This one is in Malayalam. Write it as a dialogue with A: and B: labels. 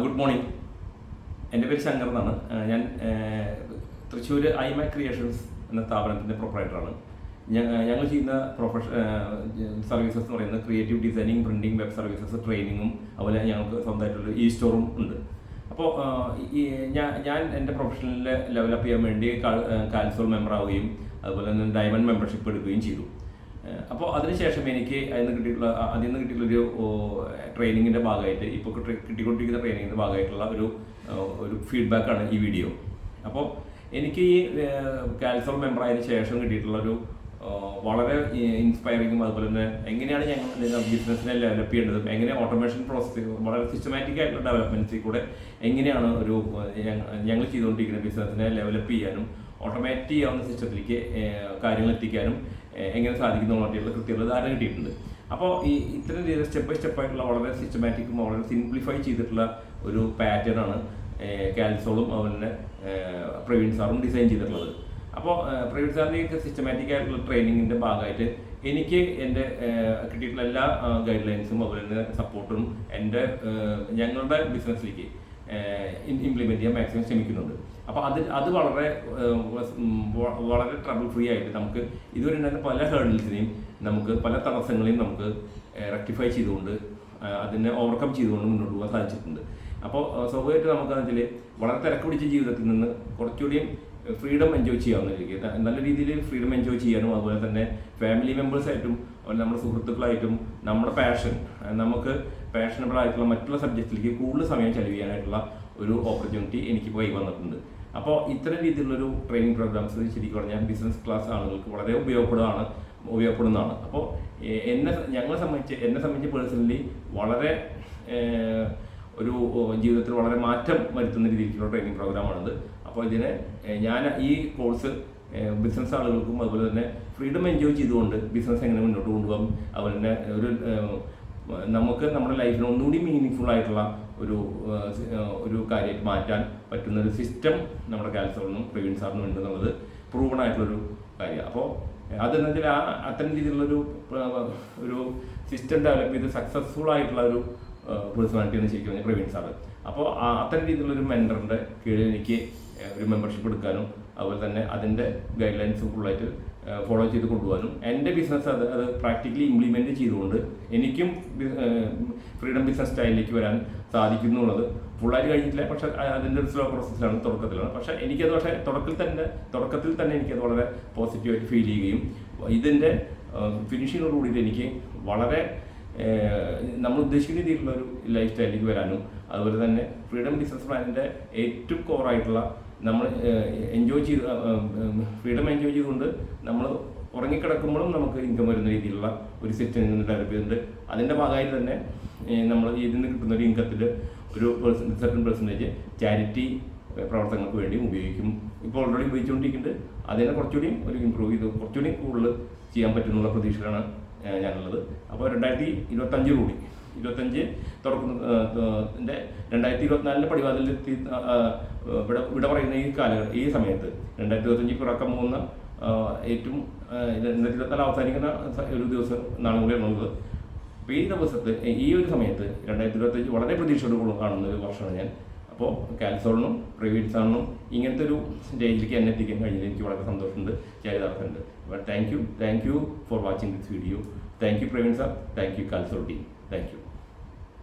A: Good morning. എൻ്റെ പേര് ശങ്കർ എന്നാണ്. ഞാൻ തൃശ്ശൂർ ഐമാക് ക്രിയേഷൻസ് എന്ന സ്ഥാപനത്തിൻ്റെ പ്രൊപ്പറേറ്ററാണ്. ഞങ്ങൾ ചെയ്യുന്ന സർവീസസ് എന്ന് പറയുന്നത് creative designing, printing, web services, ട്രെയിനിങ്ങും, അതുപോലെ ഞങ്ങൾക്ക് സ്വന്തമായിട്ടുള്ള സ്റ്റോറും ഉണ്ട്. അപ്പോൾ ഞാൻ എൻ്റെ പ്രൊഫഷണൽ ലെവലപ്പ് ചെയ്യാൻ വേണ്ടി കാൽസോൾ മെമ്പർ ആവുകയും അതുപോലെ തന്നെ ഡയമണ്ട് മെമ്പർഷിപ്പ് എടുക്കുകയും ചെയ്തു. അപ്പോൾ അതിനുശേഷം എനിക്ക് അതിൽ നിന്ന് കിട്ടിയിട്ടുള്ളൊരു ട്രെയിനിങ്ങിൻ്റെ ഭാഗമായിട്ട് ഇപ്പോൾ കിട്ടിക്കൊണ്ടിരിക്കുന്ന ട്രെയിനിങ്ങിൻ്റെ ഭാഗമായിട്ടുള്ള ഒരു ഫീഡ്ബാക്കാണ് ഈ വീഡിയോ. അപ്പോൾ എനിക്ക് ഈ കാൽസോൾ മെമ്പറായതിനു ശേഷം കിട്ടിയിട്ടുള്ളൊരു വളരെ ഇൻസ്പയറിങ്ങും അതുപോലെ തന്നെ എങ്ങനെയാണ് ഞങ്ങൾ ബിസിനസ്സിനെ ഡെവലപ്പ് ചെയ്യേണ്ടതും, എങ്ങനെ ഓട്ടോമേഷൻ പ്രോസസ് വളരെ സിസ്റ്റമാറ്റിക് ആയിട്ടുള്ള ഡെവലപ്മെൻറ്റ്സിൽ കൂടെ എങ്ങനെയാണ് ഞങ്ങൾ ചെയ്തുകൊണ്ടിരിക്കുന്ന ബിസിനസ്സിനെ ഡെവലപ്പ് ചെയ്യാനും ഓട്ടോമാറ്റ് ചെയ്യാവുന്ന സിസ്റ്റത്തിലേക്ക് കാര്യങ്ങൾ എത്തിക്കാനും എങ്ങനെ സാധിക്കുന്നുള്ള കൃത്യമുള്ള ധാരണ കിട്ടിയിട്ടുണ്ട്. അപ്പോൾ ഇത്തരം രീതിയിൽ സ്റ്റെപ്പ് ബൈ സ്റ്റെപ്പായിട്ടുള്ള വളരെ സിസ്റ്റമാറ്റിക്കും വളരെ സിംപ്ലിഫൈ ചെയ്തിട്ടുള്ള ഒരു പാറ്റേൺ ആണ് കാൽസോളും അതുപോലെ തന്നെ പ്രവീൺ സാറും ഡിസൈൻ ചെയ്തിട്ടുള്ളത്. അപ്പോൾ പ്രവീൺ സാറിൻ്റെ സിസ്റ്റമാറ്റിക് ആയിട്ടുള്ള ട്രെയിനിങ്ങിൻ്റെ ഭാഗമായിട്ട് എനിക്ക് എൻ്റെ കിട്ടിയിട്ടുള്ള എല്ലാ ഗൈഡ് ലൈൻസും അതുപോലെ തന്നെ സപ്പോർട്ടും ഞങ്ങളുടെ ബിസിനസ്സിലേക്ക് ഇംപ്ലിമെൻറ്റ് ചെയ്യാൻ മാക്സിമം ശ്രമിക്കുന്നുണ്ട്. അപ്പോൾ അത് വളരെ ട്രബിൾ ഫ്രീ ആയിട്ട് നമുക്ക് ഇതുവരെ ഉണ്ടായിരുന്ന പല ഹേർഡിൽസിനെയും പല തടസ്സങ്ങളെയും നമുക്ക് റെക്ടിഫൈ ചെയ്തുകൊണ്ട് അതിനെ ഓവർകം ചെയ്തുകൊണ്ട് മുന്നോട്ട് പോകാൻ സാധിച്ചിട്ടുണ്ട്. അപ്പോൾ സ്വാഭാവികമായിട്ട് നമുക്കതെന്ന് വെച്ചാൽ വളരെ തിരക്ക് പിടിച്ച ജീവിതത്തിൽ നിന്ന് കുറച്ചുകൂടിയും ഫ്രീഡം എൻജോയ് ചെയ്യാവുന്ന രീതിക്ക് നല്ല രീതിയിൽ ഫ്രീഡം എൻജോയ് ചെയ്യാനും അതുപോലെ തന്നെ ഫാമിലി മെമ്പേഴ്സായിട്ടും നമ്മുടെ സുഹൃത്തുക്കളായിട്ടും നമ്മുടെ നമുക്ക് പാഷനബിൾ ആയിട്ടുള്ള മറ്റുള്ള സബ്ജക്റ്റിലേക്ക് കൂടുതൽ സമയം ചെലവ് ചെയ്യാനായിട്ടുള്ള ഒരു ഓപ്പർച്യൂണിറ്റി എനിക്ക് കൈ വന്നിട്ടുണ്ട്. അപ്പോൾ ഇത്തരം രീതിയിലുള്ളൊരു ട്രെയിനിങ് പ്രോഗ്രാംസ് ശരിക്കും പറഞ്ഞാൽ ബിസിനസ് ക്ലാസ് ആളുകൾക്ക് വളരെ ഉപയോഗപ്പെടുന്നതാണ്. അപ്പോൾ എന്നെ സംബന്ധിച്ച് പേഴ്സണലി വളരെ ഒരു ജീവിതത്തിൽ വളരെ മാറ്റം വരുത്തുന്ന രീതിയിലുള്ള ട്രെയിനിങ് പ്രോഗ്രാമാണിത്. അപ്പോൾ ഞാൻ ഈ കോഴ്സ് ബിസിനസ് ആളുകൾക്കും അതുപോലെ തന്നെ ഫ്രീഡം എൻജോയ് ചെയ്തുകൊണ്ട് ബിസിനസ് എങ്ങനെ മുന്നോട്ട് കൊണ്ടുപോകാം, അതുപോലെ തന്നെ നമുക്ക് നമ്മുടെ ലൈഫിന് ഒന്നുകൂടി മീനിങ് ആയിട്ടുള്ള ഒരു കാര്യമായിട്ട് മാറ്റാൻ പറ്റുന്ന ഒരു സിസ്റ്റം നമ്മുടെ കാൽസോളിനും പ്രവീൺ സാറിനും ഉണ്ട് എന്നുള്ളത് പ്രൂവൺ ആയിട്ടുള്ളൊരു കാര്യമാണ്. അപ്പോൾ അതെന്ന് വെച്ചാൽ അത്തരം രീതിയിലുള്ളൊരു സിസ്റ്റം ഡെവലപ്പ് ചെയ്ത് സക്സസ്ഫുൾ ആയിട്ടുള്ള ഒരു പേഴ്സണാലിറ്റിയാണ് ശരിക്കും പറഞ്ഞാൽ പ്രവീൺ സാറ്. അപ്പോൾ അത്തരം രീതിയിലുള്ളൊരു മെൻറ്ററിൻ്റെ കീഴിൽ എനിക്ക് ഒരു മെമ്പർഷിപ്പ് എടുക്കാനും അതുപോലെ തന്നെ അതിൻ്റെ ഗൈഡ് ലൈൻസ് ഫുള്ളായിട്ട് ഫോളോ ചെയ്ത് കൊണ്ടുപോകാനും എൻ്റെ ബിസിനസ് അത് പ്രാക്ടിക്കലി ഇംപ്ലിമെൻറ്റ് ചെയ്തുകൊണ്ട് എനിക്കും ഫ്രീഡം ബിസിനസ് സ്റ്റൈലിലേക്ക് വരാൻ സാധിക്കുന്നു എന്നുള്ളത് ഫുള്ളായിട്ട് കഴിഞ്ഞിട്ടില്ല. പക്ഷേ അതിൻ്റെ ഒരു സ്ലോ പ്രോസസ്സിലാണ്, തുടക്കത്തിലാണ്. പക്ഷേ തുടക്കത്തിൽ തന്നെ എനിക്കത് വളരെ പോസിറ്റീവായിട്ട് ഫീൽ ചെയ്യുകയും ഇതിൻ്റെ ഫിനിഷിങ്ങോടുകൂടിയിട്ട് എനിക്ക് വളരെ നമ്മൾ ഉദ്ദേശിക്കുന്ന രീതിയിലുള്ള ഒരു ലൈഫ് സ്റ്റൈലിലേക്ക് വരാനും അതുപോലെ തന്നെ ഫ്രീഡം ബിസിനസ് പ്ലാനിൻ്റെ ഏറ്റവും കോറായിട്ടുള്ള നമ്മൾ ഫ്രീഡം എൻജോയ് ചെയ്തുകൊണ്ട് നമ്മൾ ഉറങ്ങിക്കിടക്കുമ്പോഴും നമുക്ക് ഇൻകം വരുന്ന രീതിയിലുള്ള ഒരു സിസ്റ്റം ഡെവലപ്പ് ചെയ്തിട്ടുണ്ട്. അതിൻ്റെ ഭാഗമായിട്ട് തന്നെ നമ്മൾ ഇതിൽ നിന്ന് കിട്ടുന്ന ഒരു ഇൻകത്തിൽ ഒരു സർട്ടൻ പെർസെൻറ്റേജ് ചാരിറ്റി പ്രവർത്തനങ്ങൾക്ക് വേണ്ടി ഉപയോഗിക്കും. ഇപ്പോൾ ഓൾറെഡി ഉപയോഗിച്ചുകൊണ്ടിരിക്കുന്നുണ്ട്. അതിനെ കുറച്ചുകൂടി ഇമ്പ്രൂവ് ചെയ്ത് കുറച്ചുകൂടി കൂടുതൽ ചെയ്യാൻ പറ്റുന്നുള്ള പ്രതീക്ഷയിലാണ് ഞാനുള്ളത്. അപ്പോൾ 2025 തുറക്കുന്നതിൻ്റെ 2024 പടിവാതിലെത്തി ഇവിടെ പറയുന്ന ഈ സമയത്ത് 2025 പിറക്കം പോകുന്ന ഏറ്റവും 2024 അവസാനിക്കുന്ന ഒരു ദിവസം നാളെ കൂടിയാണ് ഉള്ളത്. അപ്പോൾ ഈ ഒരു സമയത്ത് 2025 വളരെ പ്രതീക്ഷയോട് കാണുന്ന ഒരു വർഷമാണ് ഞാൻ. അപ്പോൾ കാൽസോളിനും പ്രവീൺ സാറിനും ഇങ്ങനത്തെ ഒരു സ്റ്റേജിലേക്ക് എന്നെ എത്തിക്കാൻ കഴിഞ്ഞതിൽ എനിക്ക് വളരെ സന്തോഷമുണ്ട്, ചരിതാർത്ഥമുണ്ട്. അപ്പോൾ thank you for watching this video. Thank you Praveen sir, thank you കാൽസോൾ ടീം, താങ്ക് യു.